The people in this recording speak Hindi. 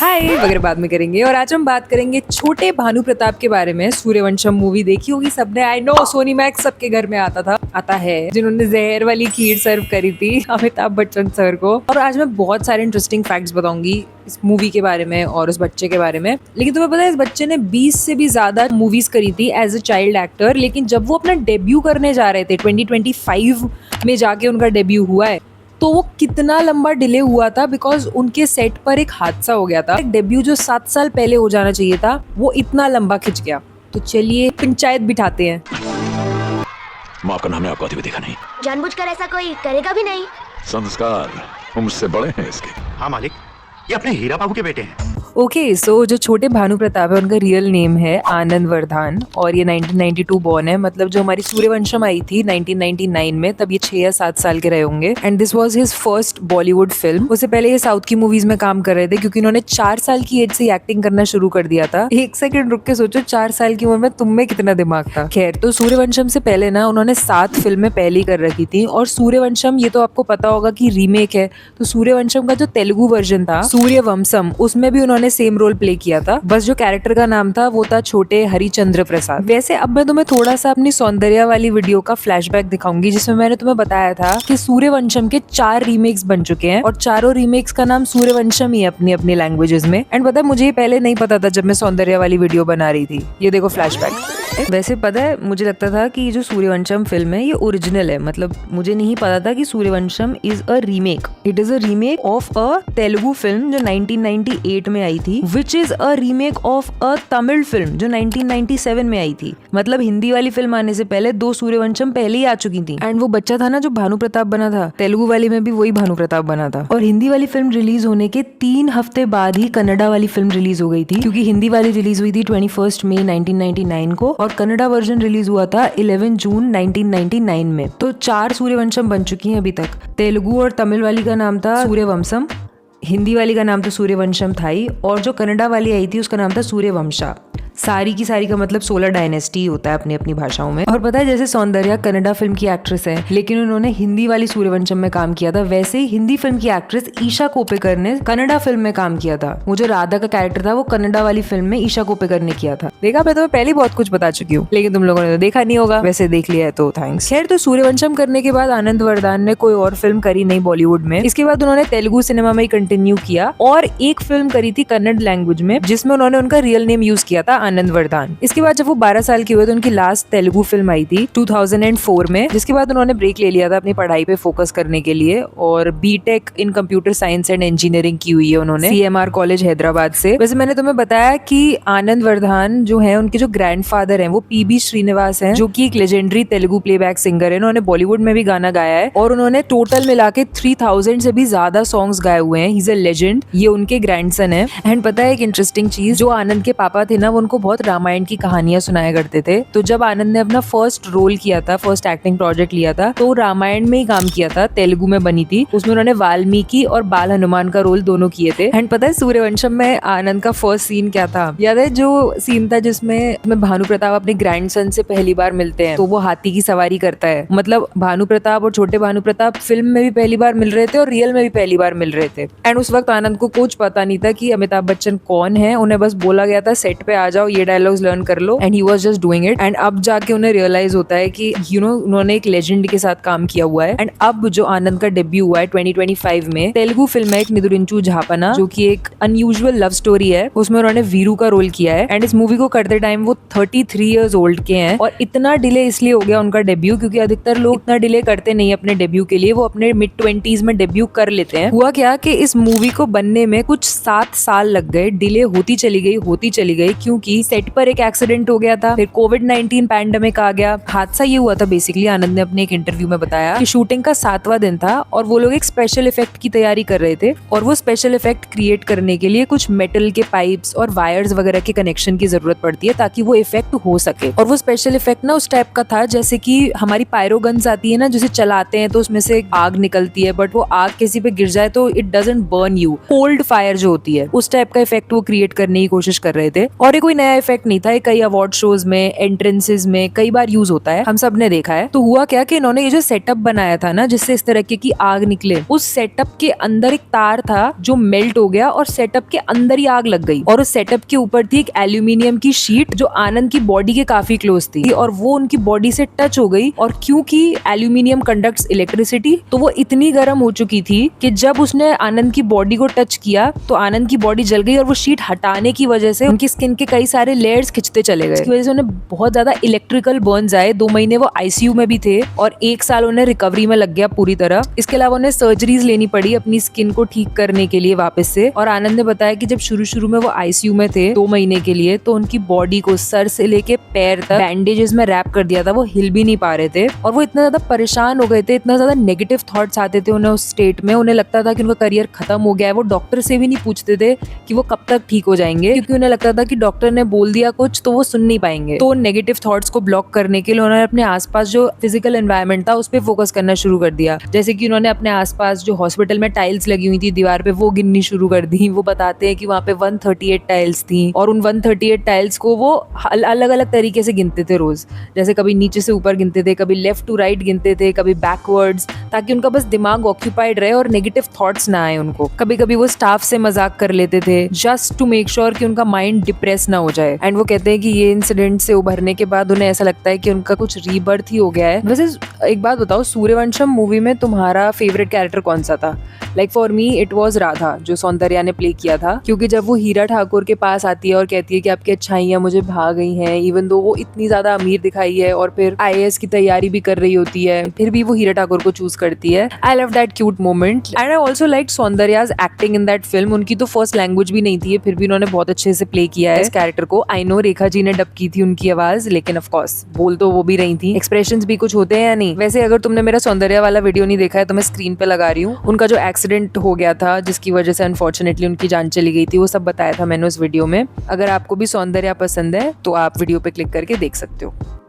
हाय वगैरह बाद में करेंगे। और आज हम बात करेंगे छोटे भानु प्रताप के बारे में। सूर्यवंशम मूवी देखी होगी सबने, आई नो, सोनी मैक्स सबके घर में आता है, जिन्होंने जहर वाली खीर सर्व करी थी अमिताभ बच्चन सर को। और आज मैं बहुत सारे इंटरेस्टिंग फैक्ट्स बताऊंगी इस मूवी के बारे में और उस बच्चे के बारे में। लेकिन तुम्हें पता है इस बच्चे ने 20 से भी ज्यादा मूवीज करी थी एज अ चाइल्ड एक्टर, लेकिन जब वो अपना डेब्यू करने जा रहे थे 2025 में जाके उनका डेब्यू हुआ है, तो वो कितना लंबा डिले हुआ था बिकॉज उनके सेट पर एक हादसा हो गया था। एक डेब्यू जो 7 साल पहले हो जाना चाहिए था वो इतना लंबा खिंच गया। तो चलिए पंचायत बिठाते हैं। माफ करना, हमने आपको आते हुए देखा नहीं। जानबूझकर ऐसा कोई करेगा भी नहीं। संस्कार वो मुझसे बड़े हैं इसके। हाँ मालिक, ये अपने हीरा बाबू के बेटे हैं। ओके, सो जो छोटे भानु प्रताप है उनका रियल नेम है आनंद वर्धान और ये 1992 बॉर्न है। मतलब जो हमारी सूर्यवंशम आई थी 1999 में, तब ये 6 या 7 साल के रहे होंगे। And this was his first Bollywood film. उससे पहले ये साउथ की मूवीज में काम कर रहे थे क्योंकि इन्होंने 4 साल की एज से एक्टिंग करना शुरू कर दिया था। एक सेकंड रुक के सोचो, 4 साल की उम्र में तुम में कितना दिमाग था। खैर, तो सूर्यवंशम से पहले ना उन्होंने 7 फिल्में पहले कर रखी थी। और सूर्यवंशम, ये तो आपको पता होगा कि रीमेक है, तो सूर्यवंशम का जो तेलुगु वर्जन था सूर्यवंशम, उसमें भी उन्होंने सेम रोल प्ले किया था। बस जो कैरेक्टर का नाम था वो था छोटे हरिचंद्र प्रसाद। वैसे अब मैं तुम्हें थोड़ा सा अपनी सौंदर्या वाली वीडियो का फ्लैशबैक दिखाऊंगी जिसमें मैंने तुम्हें बताया था कि सूर्यवंशम के 4 रीमेक्स बन चुके हैं और चारों रीमेक्स का नाम सूर्यवंशम ही है अपनी अपनी लैंग्वेजेस में। एंड पता है, मुझे ये पहले नहीं पता था जब मैं सौंदर्या वाली वीडियो बना रही थी। ये देखो फ्लैशबैक। वैसे पता है, मुझे लगता था कि ये जो सूर्यवंशम फिल्म है ये ओरिजिनल है। मतलब मुझे नहीं पता था कि Sooryavansham is a remake. It is a remake of a Telugu film जो 1998 में आई थी, which is a remake of a Tamil film जो 1997 में आई थी। मतलब हिंदी वाली फिल्म आने से पहले 2 सूर्यवंशम पहले ही आ चुकी थी। एंड वो बच्चा था ना जो भानु प्रताप बना था, तेलुगु वाली में भी वही भानु प्रताप बना था। और हिंदी वाली फिल्म रिलीज होने के 3 हफ्ते बाद ही कन्नडा वाली फिल्म रिलीज हो गई थी, क्योंकि हिंदी वाली रिलीज हुई थी 21 मई 1999 को और कन्नडा वर्जन रिलीज हुआ था 11 जून 1999 में। तो 4 सूर्यवंशम बन चुकी हैं अभी तक। तेलुगु और तमिल वाली का नाम था सूर्यवंशम, हिंदी वाली का नाम तो सूर्यवंशम था ही, और जो कन्नडा वाली आई थी उसका नाम था सूर्यवंशा। सारी की सारी का मतलब 16 डायनेस्टी होता है अपनी अपनी भाषाओं में। और पता है, जैसे सौंदर्या कन्नडा फिल्म की एक्ट्रेस है लेकिन उन्होंने हिंदी वाली सूर्यवंशम में काम किया था, वैसे ही हिंदी फिल्म की एक्ट्रेस ईशा कोपेकर ने कन्नडा फिल्म में काम किया था। वो जो राधा का कैरेक्टर था वो कन्नडा वाली फिल्म में ईशा कोपेकर ने किया था। देखा, मैं तुम्हें पहले बहुत कुछ बता चुकी हूँ, लेकिन तुम लोगों ने तो देखा नहीं होगा। वैसे देख लिया है तो थैंक्स। खैर, तो सूर्यवंशम करने के बाद आनंद वर्धान ने कोई और फिल्म करी नहीं बॉलीवुड में। इसके बाद उन्होंने तेलुगु सिनेमा में ही कंटिन्यू किया और एक फिल्म करी थी कन्नड़ लैंग्वेज में जिसमें उन्होंने उनका रियल नेम यूज किया था, आनंद वर्धान। इसके बाद जब वो 12 साल के हुए तो उनकी लास्ट तेलुगु फिल्म आई थी 2004 में, जिसके बाद उन्होंने ब्रेक ले लिया था अपनी पढ़ाई पे फोकस करने के लिए। और BTech in computer science and engineering की हुई है उन्होंने CMR कॉलेज हैदराबाद से। वैसे मैंने तुम्हें बताया कि आनंद वर्धान जो है, उनके जो ग्रैंडफादर हैं वो PB श्रीनिवास हैं, जो कि एक लेजेंडरी तेलुगु प्लेबैक सिंगर है। उन्होंने बॉलीवुड में भी गाना गाया है और उन्होंने टोटल मिला के 3000 से भी ज्यादा सॉन्ग्स गाए हुए हैं। He is a legend. ये उनके ग्रैंडसन है। एंड पता है एक इंटरेस्टिंग चीज, जो आनंद के पापा थे ना, वो उनको बहुत रामायण की कहानियां सुनाया करते थे। तो जब आनंद ने अपना फर्स्ट रोल किया था, फर्स्ट एक्टिंग प्रोजेक्ट लिया था, तो रामायण में ही काम किया था, तेलुगु में बनी थी। उसमें उन्होंने वाल्मीकि और बाल हनुमान का रोल दोनों किए थे। एंड पता है सूर्यवंशम में आनंद का फर्स्ट सीन क्या था? याद है जो सीन था जिसमें भानु प्रताप अपने ग्रैंडसन से पहली बार मिलते हैं, तो वो हाथी की सवारी करता है। मतलब भानु प्रताप और छोटे भानु प्रताप फिल्म में भी पहली बार मिल रहे थे और रियल में भी पहली बार मिल रहे थे। एंड उस वक्त आनंद को कुछ पता नहीं था कि अमिताभ बच्चन कौन है। उन्हें बस बोला गया था सेट पे आ जाओ, ये डायलॉग्स लर्न कर लो, and he was just doing it. And अब जाके उन्हें रियलाइज होता है कि उन्होंने एक लेजेंड के साथ काम किया हुआ है। एंड अब जो आनंद का डेब्यू हुआ है 2025 में, तेलुगु फिल्म है एक निदुरिंचू झापना, जो कि एक अनयूजुअल लव स्टोरी है। उसमें उन्होंने वीरू का रोल किया है। एंड इस मूवी को करते टाइम वो 33 ईयर्स ओल्ड के हैं। और इतना डिले इसलिए हो गया उनका डेब्यू क्योंकि अधिकतर लोग इतना डिले करते नहीं अपने डेब्यू के लिए, वो अपने मिड 20s में डेब्यू कर लेते हैं। हुआ क्या कि इस मूवी को बनने में कुछ 7 साल लग गए। डिले होती चली गई क्योंकि सेट पर एक एक्सीडेंट हो गया था, फिर कोविड-19 पैंडेमिक आ गया। हादसा ये हुआ था बेसिकली, आनंद ने अपने एक इंटरव्यू में बताया कि शूटिंग का 7वां दिन था और वो लोग एक स्पेशल इफेक्ट की तैयारी कर रहे थे। और वो स्पेशल इफेक्ट क्रिएट करने के लिए कुछ मेटल के पाइप्स और वायर्स वगैरह के कनेक्शन की जरूरत पड़ती है ताकि वो इफेक्ट हो सके। और वो स्पेशल इफेक्ट ना उस टाइप का था जैसे कि हमारी पायरो गन्स आती है ना, जिसे चलाते हैं तो उसमें से आग निकलती है, बट वो आग किसी पे गिर जाए तो it doesn't burn you. Cold fire जो होती है उस टाइप का इफेक्ट वो क्रिएट करने की कोशिश कर रहे थे। और ये कोई नया इफेक्ट नहीं था, कई अवार्ड शोज में, एंट्रेंसेस में कई बार यूज होता है, हम सब ने देखा है। तो हुआ क्या कि इन्होंने ये जो सेटअप बनाया था ना जिससे इस तरह की आग निकले, उस सेटअप के अंदर एक तार था जो मेल्ट हो गया और सेटअप के अंदर ही आग लग गई। और उस सेटअप के ऊपर थी एक एल्यूमिनियम की शीट जो आनंद की बॉडी के काफी क्लोज थी और वो उनकी बॉडी से टच हो गई। और क्योंकि एल्यूमिनियम कंडक्ट्स इलेक्ट्रिसिटी, तो वो इतनी गर्म हो चुकी थी कि जब उसने आनंद की बॉडी को टच किया तो आनंद की बॉडी जल गई और वो शीट हटाने की वजह से उनकी स्किन के कई सारे लेयर्स खिंचते चले गए। इसकी वजह से उन्हें बहुत ज्यादा इलेक्ट्रिकल बर्न्स आए। 2 महीने वो आईसीयू में भी थे और 1 साल उन्हें रिकवरी में लग गया पूरी तरह। इसके अलावा उन्हें सर्जरीज लेनी पड़ी अपनी स्किन को ठीक करने के लिए वापस से। और आनंद ने बताया कि जब शुरू में वो आईसीयू में थे 2 महीने के लिए, तो उनकी बॉडी को सर से लेके पैर तक बैंडेजेस में रैप कर दिया था, वो हिल भी नहीं पा रहे थे। और वो इतना ज्यादा परेशान हो गए थे, इतना ज्यादा नेगेटिव थॉट्स आते थे उन्हें उस स्टेट में, उन्हें लगता था कि उनका करियर खत्म हो गया है। वो डॉक्टर से भी नहीं पूछते थे कि वो कब तक ठीक हो जाएंगे, क्योंकि उन्हें लगता था कि डॉक्टर ने बोल दिया कुछ तो वो सुन नहीं पाएंगे। तो नेगेटिव थॉट्स को ब्लॉक करने के लिए उन्होंने अपने आसपास जो फिजिकल एनवायरनमेंट था उस पर फोकस करना शुरू कर दिया। जैसे कि उन्होंने अपने आसपास जो हॉस्पिटल में टाइल्स लगी हुई थी दीवार पे वो गिननी शुरू कर दी। वो बताते हैं कि वहाँ पे 138 टाइल्स थी और उन 138 टाइल्स को वो अलग अलग तरीके से गिनते थे रोज। जैसे कभी नीचे से ऊपर गिनते थे, कभी लेफ्ट टू राइट गिनते थे, कभी बैकवर्ड्स, ताकि उनका बस दिमाग ऑक्यूपाइड रहे और नेगेटिव थॉट्स ना आए उनको। कभी कभी वो स्टाफ से मजाक कर लेते थे जस्ट टू मेक श्योर कि उनका माइंड डिप्रेस ना हो जाए। एंड वो कहते हैं कि ये इंसिडेंट से उभरने के बाद उन्हें ऐसा लगता है कि उनका कुछ रीबर्थ ही हो गया है। वैसे एक बात बताओ, सूर्यवंशम मूवी में तुम्हारा फेवरेट कैरेक्टर कौन सा था? Like for me it was Radha, जो सौंदर्या ने प्ले किया था, क्योंकि जब वो हीरा ठाकुर के पास आती है और कहती है कि आपकी अच्छाइयां मुझे भा गई हैं, इवन दो वो इतनी ज्यादा अमीर दिखाई है और फिर आईएएस की तैयारी भी कर रही होती है, फिर भी वो हीरा ठाकुर को चूज करती है। I love that cute moment and I also like Soundarya's acting in that film. उनकी तो फर्स्ट लैंग्वेज भी नहीं थी, फिर भी उन्होंने बहुत अच्छे से प्ले किया है इस कैरेक्टर को। आई नो रेखा जी ने डब की थी उनकी आवाज, लेकिन ऑफ कोर्स बोल तो वो भी रही थी, एक्सप्रेशंस भी कुछ होते हैं या नहीं। वैसे अगर तुमने मेरा सौंदर्या वाला वीडियो नहीं देखा है तो मैं स्क्रीन पे लगा रही हूँ। उनका जो एक्सीडेंट हो गया था जिसकी वजह से अनफॉर्चुनेटली उनकी जान चली गई थी, वो सब बताया था मैंने उस वीडियो में। अगर आपको भी सौंदर्या पसंद है तो आप वीडियो पे क्लिक करके देख सकते हो।